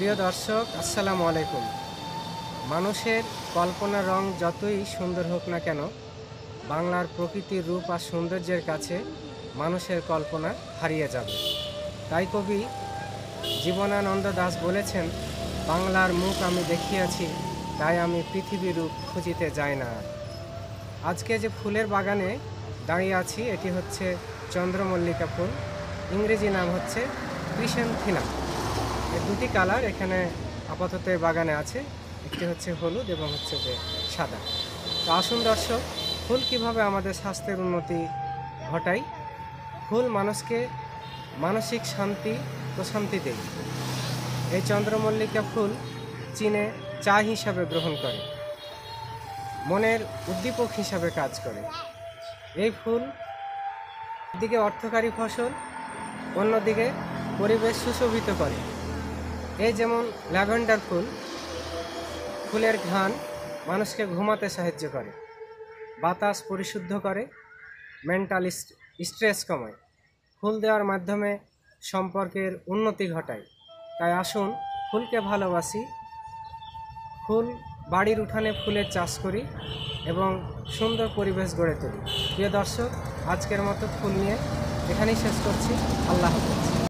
প্রিয় দর্শক, আসসালামু আলাইকুম। মানুষের কল্পনার রং যতই সুন্দর হোক না কেন, বাংলার প্রকৃতির রূপ আর সৌন্দর্যের কাছে মানুষের কল্পনা হারিয়ে যাবে। তাই কবি জীবনানন্দ দাশ বলেছেন, বাংলার মুখ আমি দেখিয়াছি, তাই আমি পৃথিবীর রূপ খুঁজিতে যাই না আর। আজকে যে ফুলের বাগানে দাঁড়িয়ে আছি, এটি হচ্ছে চন্দ্রমল্লিকা ফুল। ইংরেজি নাম হচ্ছে ক্রিসেন্থিনাম। এর দুটি কালার এখানে আপাতত বাগানে আছে, একটি হচ্ছে হলুদ এবং হচ্ছে যে সাদা। তো আসুন দর্শক, ফুল কিভাবে আমাদের স্বাস্থ্যের উন্নতি ঘটায়। ফুল মানুষকে মানসিক শান্তি প্রশান্তি দেয়। এই চন্দ্রমল্লিকা ফুল চীনে চা হিসাবে গ্রহণ করে, মনের উদ্দীপক হিসাবে কাজ করে। এই ফুল একদিকে অর্থকারী ফসল, অন্যদিকে পরিবেশ সুশোভিত করে। এই যেমন ল্যাভেন্ডার ফুল, ফুলের ঘ্রাণ মানুষকে ঘুমাতে সাহায্য করে, বাতাস পরিশুদ্ধ করে, মেন্টাল স্ট্রেস কমায়, ফুল দেওয়ার মাধ্যমে সম্পর্কের উন্নতি ঘটায়। তাই আসুন ফুলকে ভালোবাসি, ফুল বাড়ির উঠানে ফুলের চাষ করি এবং সুন্দর পরিবেশ গড়ে তুলি। প্রিয় দর্শক, আজকের মতো ফুল নিয়ে এখানেই শেষ করছি। আল্লাহ হাফেজ।